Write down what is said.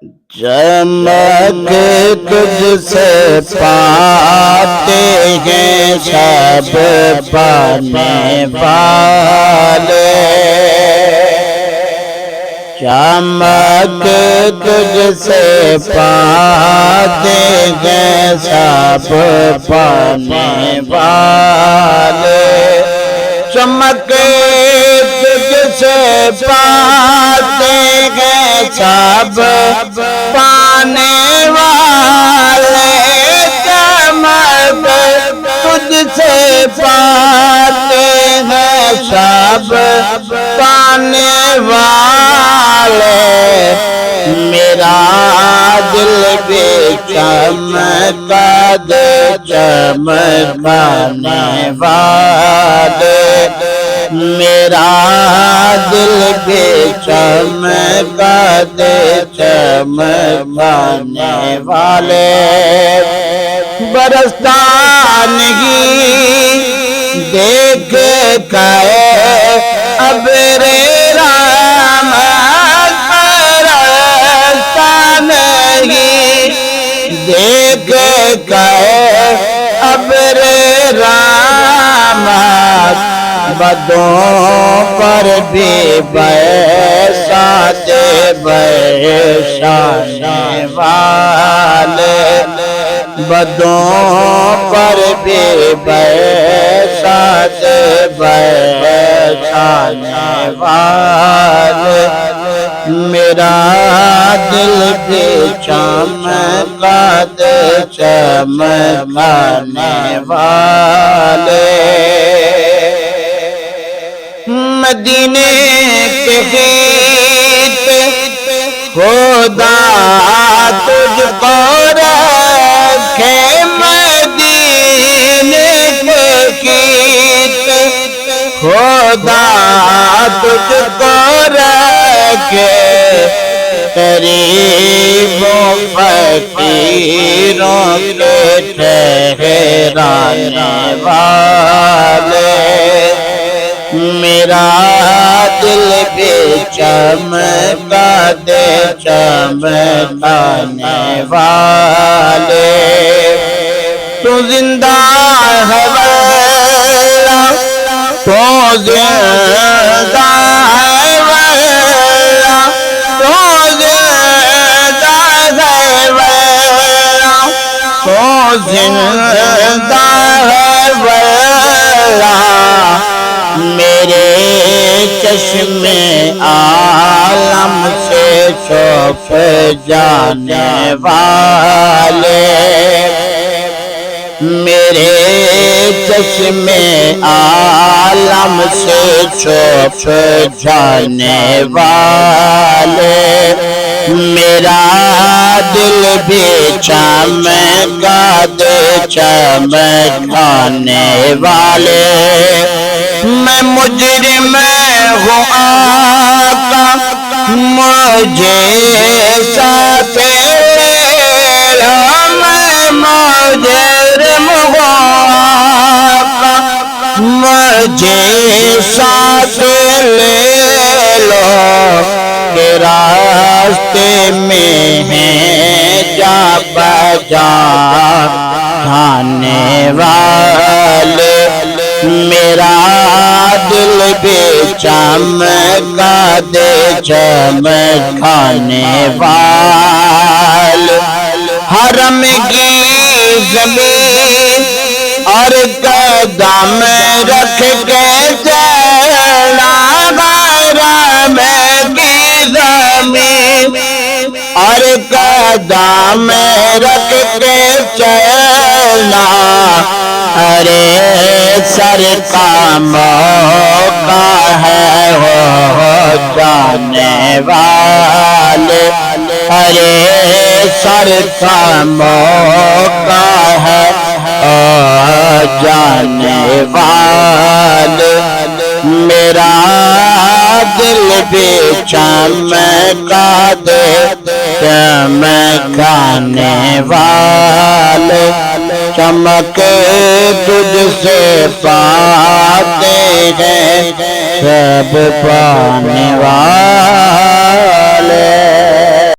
چمک تجھ سے پاتے ہیں سب پانے والے، چمک تجھ سے پاتے ہیں سب پانے والے، چمک تجھ سے پاتے ہیں سب پانے والے، چمک تجھ سے پاتے ہیں سب پانے والے، میرا دل بھی چمکا دے چمکانے والے، میرا دل بھی چمکا دے چمکانے والے، برستا نہیں دیکھ کر ابر رحمت، برستا نہیں دیکھ کر ابر رحمت، بدوں پر بھی برسات برسانے والے، بدوں پر بھی برسات برسانے والے، میرا دل بھی چمکا دے چمکانے والے، مدینے کے گیت خدا تجھ کو رکھے، مدینے کے گیت خدا تجھ کو رکھے، غریبوں فقیروں کے ٹھہرانے والے، میرا دل بھی چمکا دے چمکانے والے، تو زندہ ہے واللہ، تو زندہ ہے واللہ، تو زندہ ہے واللہ، تو زندہ ہے واللہ، میرے چشم عالم سے چھپ جانے والے، میرے چشم عالم سے چھپ جانے والے، میرا دل بھی چمکا دے چمکانے والے، میں مجرم ہوں آقا مجھے ساتھ لے لو، میں مجرم ہوں آقا مجھے ساتھ لے لو، کہ راستے میں ہیں جا بجا کھانے والے، میرا دل بھی چمکا دے چمکانے والے، حرم کی زمین اور قدم رکھ کے چلا، حرم کی زمین اور قدم رکھ کے چلا، ارے سر کا موقع ہے ہو جانے والے، ارے سر کا موقع ہے ہو جانے والے، میرا دل بھی چمکا دے چمکانے والے، چمک تجھ سے پاتے ہیں سب پانے والے۔